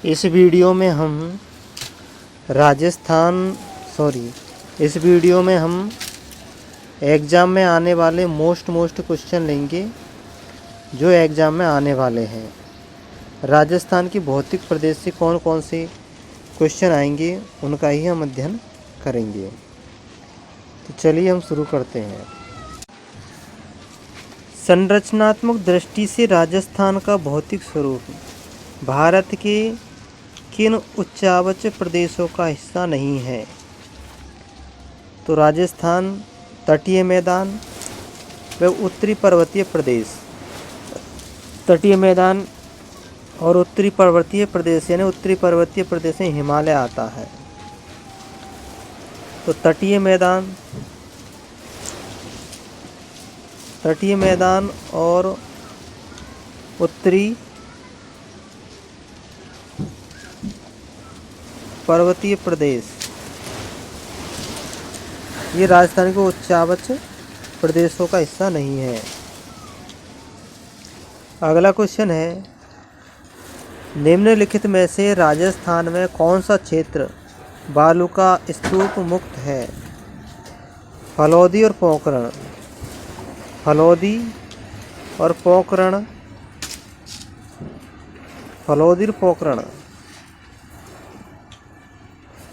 इस वीडियो में हम इस वीडियो में हम एग्ज़ाम में आने वाले मोस्ट क्वेश्चन लेंगे जो एग्ज़ाम में आने वाले हैं। राजस्थान की भौतिक प्रदेश से कौन कौन से क्वेश्चन आएंगे उनका ही हम अध्ययन करेंगे। तो चलिए हम शुरू करते हैं। संरचनात्मक दृष्टि से राजस्थान का भौतिक स्वरूप भारत के किन उच्चावच प्रदेशों का हिस्सा नहीं है? तो राजस्थान तटीय मैदान व उत्तरी पर्वतीय प्रदेश। तटीय मैदान और उत्तरी पर्वतीय प्रदेश यानी उत्तरी पर्वतीय प्रदेश में हिमालय आता है। तो तटीय मैदान और उत्तरी पर्वतीय प्रदेश ये राजस्थान के उच्चावच प्रदेशों का हिस्सा नहीं है। अगला क्वेश्चन है, निम्नलिखित में से राजस्थान में कौन सा क्षेत्र बालू का स्तूप मुक्त है? फलोदी और पोखरण।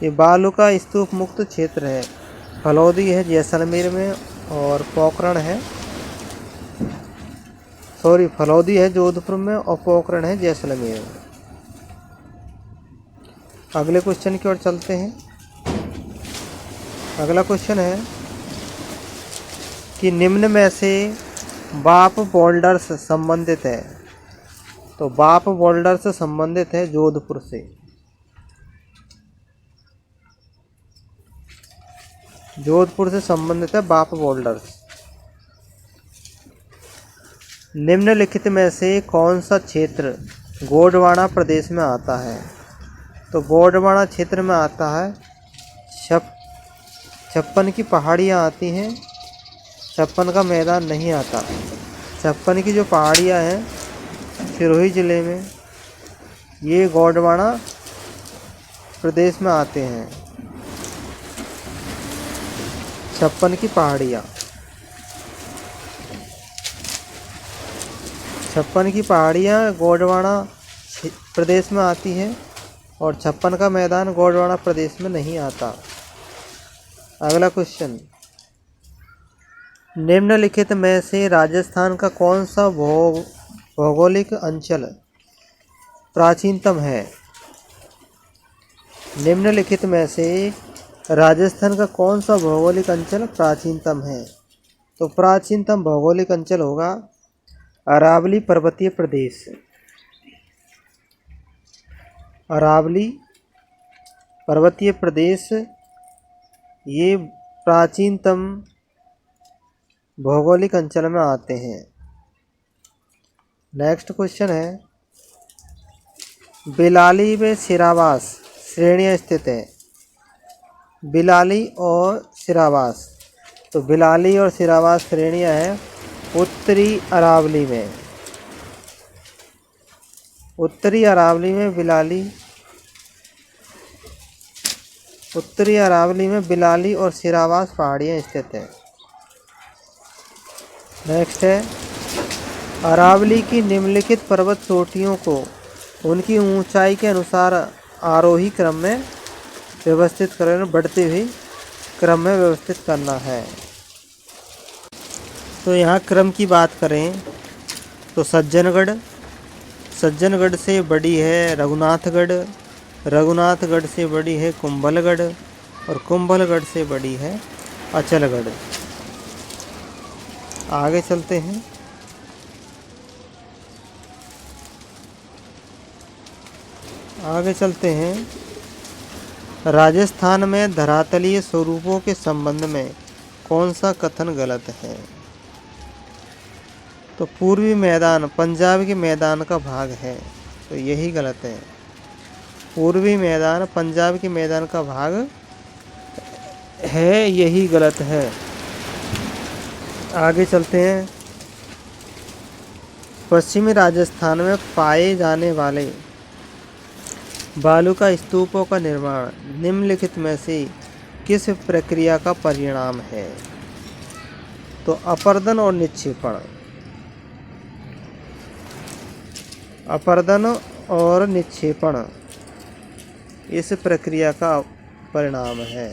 ये बालू का स्तूप मुक्त क्षेत्र है। फलोदी है जैसलमेर में और फलोदी है जोधपुर में और पोखरण है जैसलमेर में। अगले क्वेश्चन की ओर चलते हैं। अगला क्वेश्चन है कि निम्न में से बाप बोल्डर्स संबंधित है? तो बाप बोल्डर्स संबंधित है जोधपुर से। जोधपुर से संबंधित है बाप बोल्डर्स। निम्नलिखित में से कौन सा क्षेत्र गोंडवाना प्रदेश में आता है? तो गोंडवाना क्षेत्र में आता है 56 की पहाड़ियाँ आती हैं, 56 का मैदान नहीं आता। 56 की जो पहाड़ियाँ हैं सिरोही ज़िले में ये गोंडवाना प्रदेश में आते हैं। 56 की पहाड़ियाँ 56 की पहाड़ियाँ गोंडवाना प्रदेश में आती हैं और 56 का मैदान गोंडवाना प्रदेश में नहीं आता। अगला क्वेश्चन, निम्नलिखित में से राजस्थान का कौन सा भौगोलिक अंचल प्राचीनतम है? निम्नलिखित में से राजस्थान का कौन सा भौगोलिक अंचल प्राचीनतम है? तो प्राचीनतम भौगोलिक अंचल होगा अरावली पर्वतीय प्रदेश। अरावली पर्वतीय प्रदेश ये प्राचीनतम भौगोलिक अंचल में आते हैं। नेक्स्ट क्वेश्चन है, बिलाली में सिरावास श्रेणियाँ स्थित है? बिलाली और सिरावास, तो बिलाली और सिरावास श्रेणियाँ हैं उत्तरी अरावली में। उत्तरी अरावली में बिलाली और सिरावास पहाड़ियाँ स्थित हैं। नेक्स्ट है, अरावली की निम्नलिखित पर्वत चोटियों को उनकी ऊंचाई के अनुसार आरोही क्रम में व्यवस्थित करना, बढ़ते हुए क्रम में व्यवस्थित करना है। तो यहाँ क्रम की बात करें तो सज्जनगढ़ से बड़ी है रघुनाथगढ़, रघुनाथगढ़ से बड़ी है कुंभलगढ़ और कुंभलगढ़ से बड़ी है अचलगढ़। आगे चलते हैं। राजस्थान में धरातलीय स्वरूपों के संबंध में कौन सा कथन गलत है? तो पूर्वी मैदान पंजाब के मैदान का भाग है, तो यही गलत है। पूर्वी मैदान पंजाब के मैदान का भाग है, यही गलत है। आगे चलते हैं। पश्चिमी राजस्थान में पाए जाने वाले बालू का स्तूपों का निर्माण निम्नलिखित में से किस प्रक्रिया का परिणाम है? तो अपरदन और निक्षेपण। अपरदन और निक्षेपण इस प्रक्रिया का परिणाम है।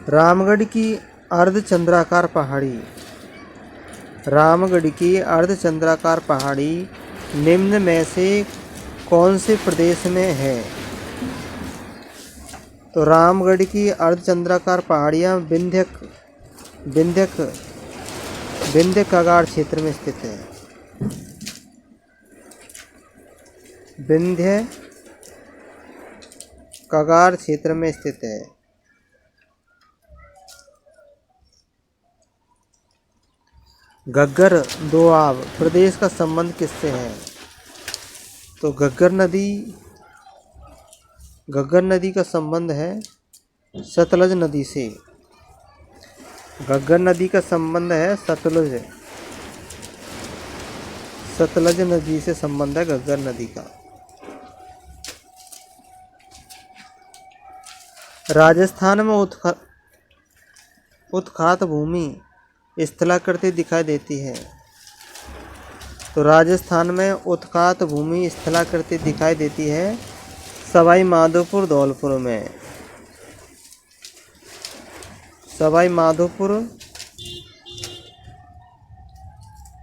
रामगढ़ की अर्धचंद्राकार पहाड़ी। रामगढ़ की अर्धचंद्राकार पहाड़ी निम्न में से कौन से प्रदेश में है? तो रामगढ़ की अर्धचंद्राकार पहाड़ियाँ विंध्य कगार क्षेत्र में स्थित है। विंध्य कगार क्षेत्र में स्थित है। घग्गर दोआब प्रदेश का संबंध किससे है? तो घग्गर नदी का संबंध है सतलज नदी से। घग्गर नदी का संबंध है सतलज नदी से संबंध है घग्गर नदी का। राजस्थान में उत्खात भूमि स्थलाकृति दिखाई देती है। तो राजस्थान में उत्खात भूमि स्थलाकृति दिखाई देती है सवाई माधोपुर धौलपुर में। सवाई माधोपुर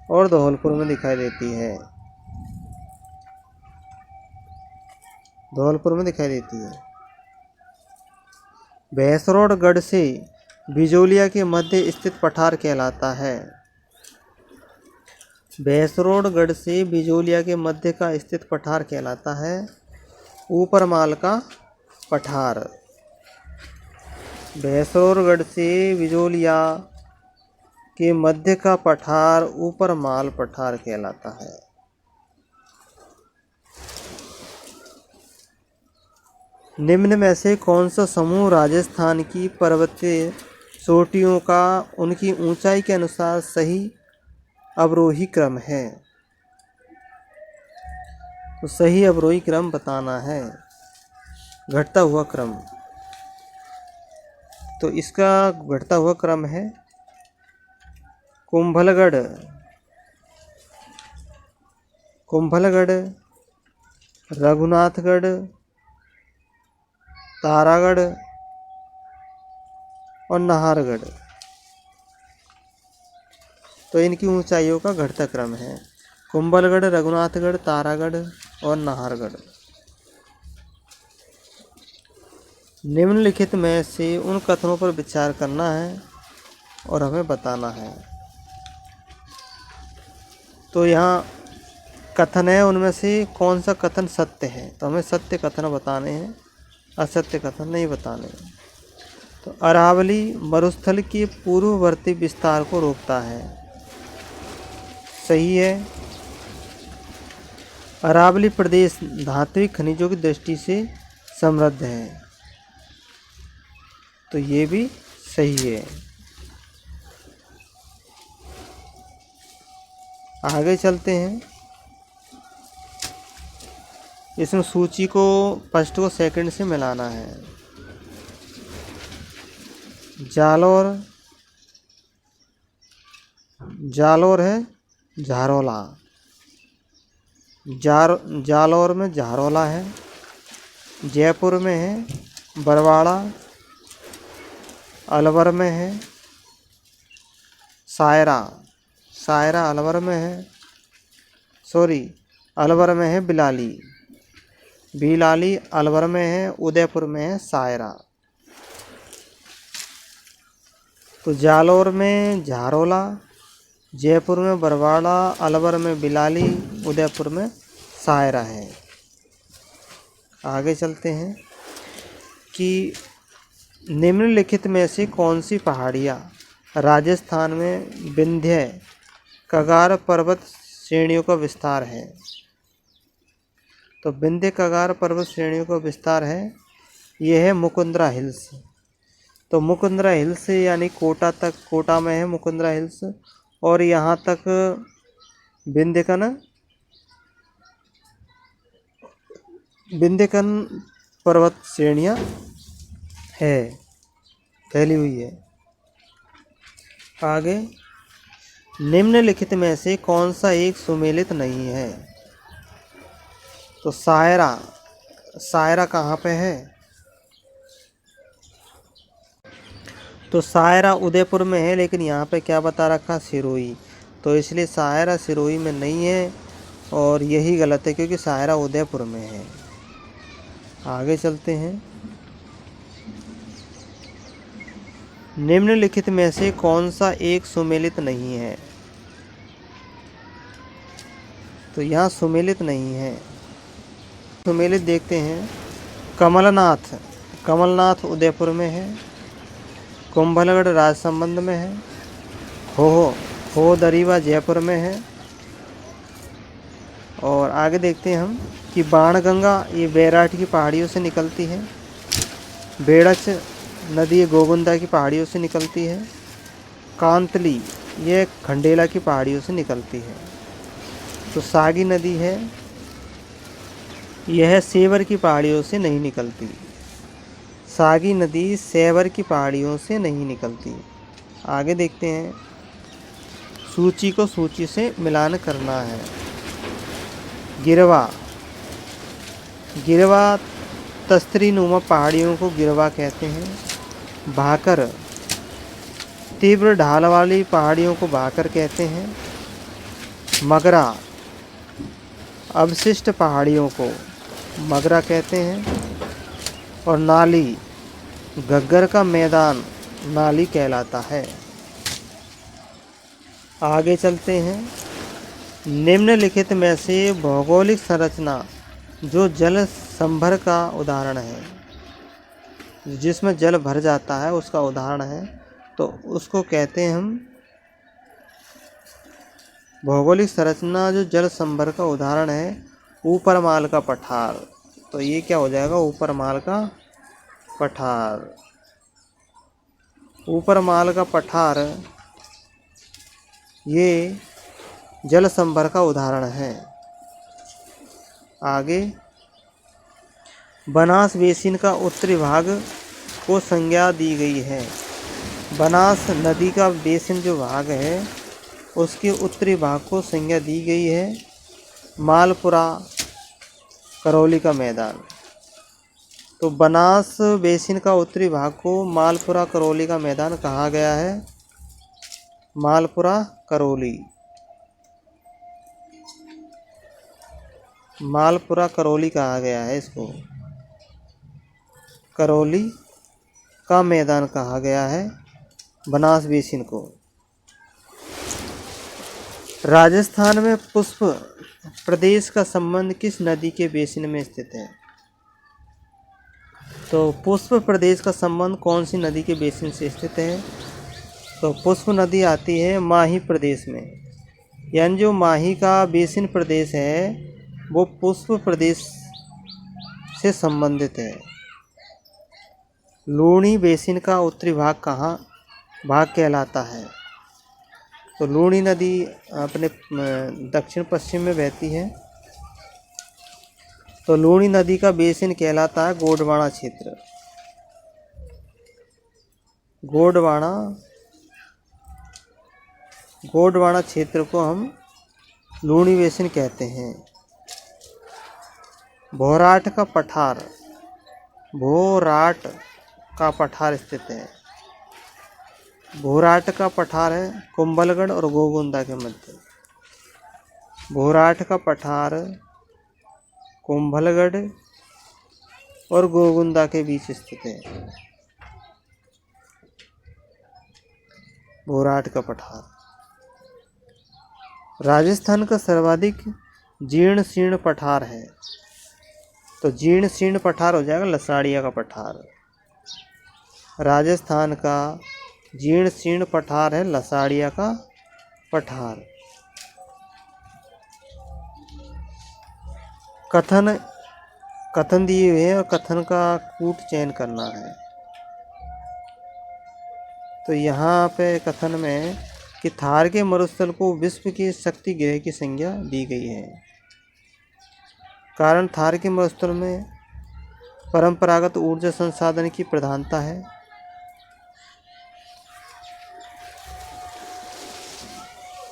और धौलपुर में दिखाई देती है। धौलपुर में दिखाई देती है। भैंसरोडगढ़ से बिजोलिया के मध्य स्थित पठार कहलाता है। भैंसरोडगढ़ से बिजोलिया के मध्य का स्थित पठार कहलाता है ऊपरमाल का पठार। भैंसरोडगढ़ से बिजोलिया के मध्य का पठार ऊपरमाल पठार कहलाता है। निम्न में से कौन सा समूह राजस्थान की पर्वतीय चोटियों का उनकी ऊंचाई के अनुसार सही अवरोही क्रम है? तो सही अवरोही क्रम बताना है, घटता हुआ क्रम। तो इसका घटता हुआ क्रम है कुंभलगढ़, रघुनाथगढ़, तारागढ़ और नाहरगढ़। तो इनकी ऊंचाइयों का घटता क्रम है कुंभलगढ़, रघुनाथगढ़, तारागढ़ और नाहरगढ़। निम्नलिखित में से उन कथनों पर विचार करना है और हमें बताना है। तो यहाँ कथन है, उनमें से कौन सा कथन सत्य है? तो हमें सत्य कथन बताने हैं, असत्य कथन नहीं बताने हैं। तो अरावली मरुस्थल के पूर्ववर्ती विस्तार को रोकता है, सही है। अरावली प्रदेश धात्विक खनिजों की दृष्टि से समृद्ध है, तो ये भी सही है। आगे चलते हैं। इसमें सूची को फर्स्ट को सेकंड से मिलाना है। जालोर है झारोला। जालोर में झारोला है। जयपुर में है बरवाड़ा। अलवर में है सायरा अलवर में है। अलवर में है बिलाली अलवर में है। उदयपुर में है सायरा। तो जालोर में झारोला, जयपुर में बरवाड़ा, अलवर में बिलाली, उदयपुर में सायरा है। आगे चलते हैं कि निम्नलिखित में से कौन सी पहाड़ियाँ राजस्थान में विंध्य कगार पर्वत श्रेणियों का विस्तार है? तो विंध्य कगार पर्वत श्रेणियों का विस्तार है, यह है मुकुंदरा हिल्स। तो मुकुंदरा हिल्स यानी कोटा में है मुकुंदरा हिल्स, और यहाँ तक विंध्यकन पर्वत श्रेणियाँ है, फैली हुई है। आगे, निम्नलिखित में से कौन सा एक सुमेलित नहीं है? तो सायरा कहाँ पे है? तो सायरा उदयपुर में है, लेकिन यहाँ पे क्या बता रखा? सिरोही। तो इसलिए सायरा सिरोही में नहीं है और यही गलत है, क्योंकि सायरा उदयपुर में है। आगे चलते हैं। निम्नलिखित में से कौन सा एक सुमेलित नहीं है? तो यहाँ सुमेलित नहीं है। सुमेलित देखते हैं। कमलनाथ उदयपुर में है। कुंभलगढ़ राजसमंद में है। हो दरीवा जयपुर में है। और आगे देखते हैं हम कि बाणगंगा ये बैराठ की पहाड़ियों से निकलती है। बेड़च नदी गोगुंदा की पहाड़ियों से निकलती है। कांतली ये खंडेला की पहाड़ियों से निकलती है। तो सागी नदी है, यह सेवर की पहाड़ियों से नहीं निकलती। सागी नदी सेवर की पहाड़ियों से नहीं निकलती। आगे देखते हैं। सूची को सूची से मिलान करना है। गिरवा तस्तरी नुमा पहाड़ियों को गिरवा कहते हैं। भाकर तीव्र ढाल वाली पहाड़ियों को भाकर कहते हैं। मगरा अवशिष्ट पहाड़ियों को मगरा कहते हैं। और नाली घग्गर का मैदान नाली कहलाता है। आगे चलते हैं। निम्नलिखित में से भौगोलिक संरचना जो जल संभर का उदाहरण है, जिसमें जल भर जाता है उसका उदाहरण है, तो उसको कहते हैं हम भौगोलिक संरचना जो जल संभर का उदाहरण है, ऊपरमाल का पठार। तो ये क्या हो जाएगा? ऊपरमाल का पठार। ऊपरमाल का पठार ये जल संभर का उदाहरण है। आगे, बनास बेसिन का उत्तरी भाग को संज्ञा दी गई है। बनास नदी का बेसिन जो भाग है उसके उत्तरी भाग को संज्ञा दी गई है मालपुरा करौली का मैदान। तो बनास बेसिन का उत्तरी भाग को मालपुरा करौली का मैदान कहा गया है। मालपुरा करौली कहा गया है इसको। करौली का मैदान कहा गया है बनास बेसिन को। राजस्थान में पुष्प प्रदेश का संबंध किस नदी के बेसिन में स्थित है? तो पुष्प प्रदेश का संबंध कौन सी नदी के बेसिन से स्थित है? तो पुष्प नदी आती है माही प्रदेश में। यानी जो माही का बेसिन प्रदेश है वो पुष्प प्रदेश से संबंधित है। लूणी बेसिन का उत्तरी भाग कहाँ भाग कहलाता है? तो लूणी नदी अपने दक्षिण पश्चिम में बहती है। तो लूणी नदी का बेसिन कहलाता है गोंडवाना क्षेत्र। गोंडवाना क्षेत्र को हम लूणी बेसिन कहते हैं। भोराट का पठार स्थित है। भोराट का पठार है कुंभलगढ़ और गोगुंदा के मध्य। भोराट का पठार कुंभलगढ़ और गोगुंदा के बीच स्थित है। भोराट का पठार। राजस्थान का सर्वाधिक जीर्ण शीर्ण पठार है। तो जीर्ण शीर्ण पठार हो जाएगा लसाड़िया का पठार। राजस्थान का जीर्ण शीर्ण पठार है लसाड़िया का पठार। कथन दिए हुए हैं और कथन का कूट चयन करना है। तो यहाँ पे कथन में कि थार के मरुस्थल को विश्व के शक्ति गृह की संज्ञा दी गई है। कारण थार के मरुस्थल में परंपरागत ऊर्जा संसाधन की प्रधानता है।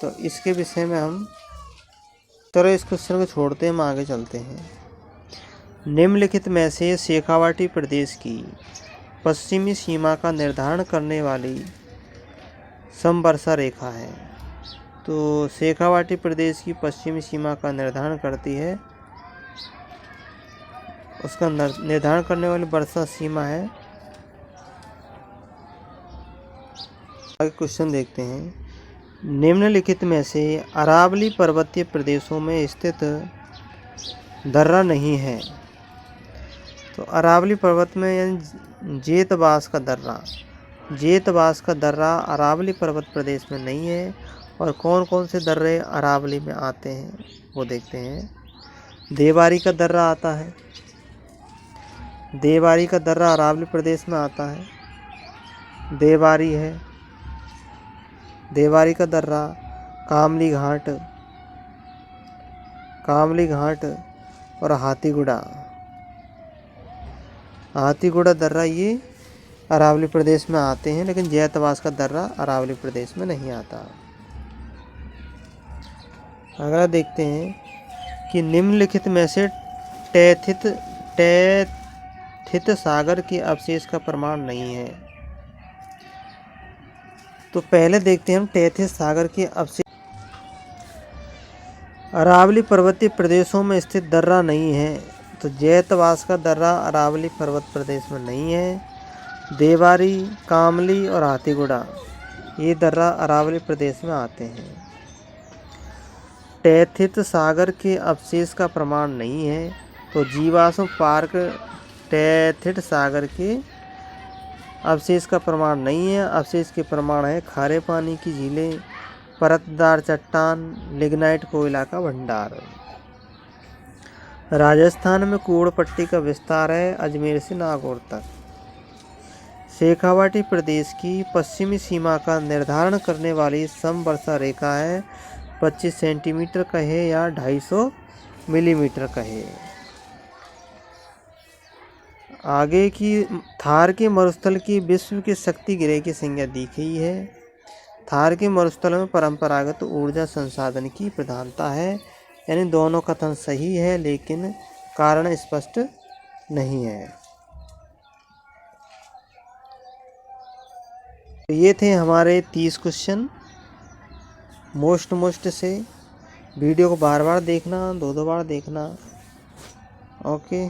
तो इसके विषय में हम चलो इस क्वेश्चन को छोड़ते हैं, हम आगे चलते हैं। निम्नलिखित में से शेखावाटी प्रदेश की पश्चिमी सीमा का निर्धारण करने वाली समवर्षा रेखा है। तो शेखावाटी प्रदेश की पश्चिमी सीमा का निर्धारण करती है, उसका निर्धारण करने वाली वर्षा सीमा है। आगे क्वेश्चन देखते हैं। निम्नलिखित में से अरावली पर्वतीय प्रदेशों में स्थित दर्रा नहीं है। तो अरावली पर्वत में यानी जेतवास का दर्रा अरावली पर्वत प्रदेश में नहीं है। और कौन कौन से दर्रे अरावली में आते हैं वो देखते हैं। देवारी का दर्रा आता है, देवारी का दर्रा अरावली प्रदेश में आता है। देवारी है, देवारी का दर्रा, कामली घाट और हाथीगुड़ा दर्रा ये अरावली प्रदेश में आते हैं, लेकिन जैतवास का दर्रा अरावली प्रदेश में नहीं आता। अगला देखते हैं कि निम्नलिखित में से टैथित सागर के अवशेष का प्रमाण नहीं है। तो पहले देखते हैं हम टैथित सागर के अवशेष। अरावली पर्वतीय प्रदेशों में स्थित दर्रा नहीं है। तो जैतवास का दर्रा अरावली पर्वत प्रदेश में नहीं है। देवारी, कामली और हाथीगुड़ा ये दर्रा अरावली प्रदेश में आते हैं। टैथित सागर के अवशेष का प्रमाण नहीं है। तो जीवाश्म पार्क टैथित सागर के अवशेष का प्रमाण नहीं है। अवशेष के प्रमाण है खारे पानी की झीलें, परतदार चट्टान, लिग्नाइट कोयला का भंडार। राजस्थान में कुड़ पट्टी का विस्तार है अजमेर से नागौर तक। शेखावाटी प्रदेश की पश्चिमी सीमा का निर्धारण करने वाली समवर्षा रेखा है 25 सेंटीमीटर कहे या 250 मिलीमीटर कहे। आगे की थार के मरुस्थल की विश्व के शक्ति गृह की संज्ञा दी गई है। थार के मरुस्थल में परंपरागत ऊर्जा संसाधन की प्रधानता है। यानी दोनों कथन सही है, लेकिन कारण स्पष्ट नहीं है। तो ये थे हमारे 30 क्वेश्चन मोस्ट से। वीडियो को बार बार देखना, दो बार देखना। ओके।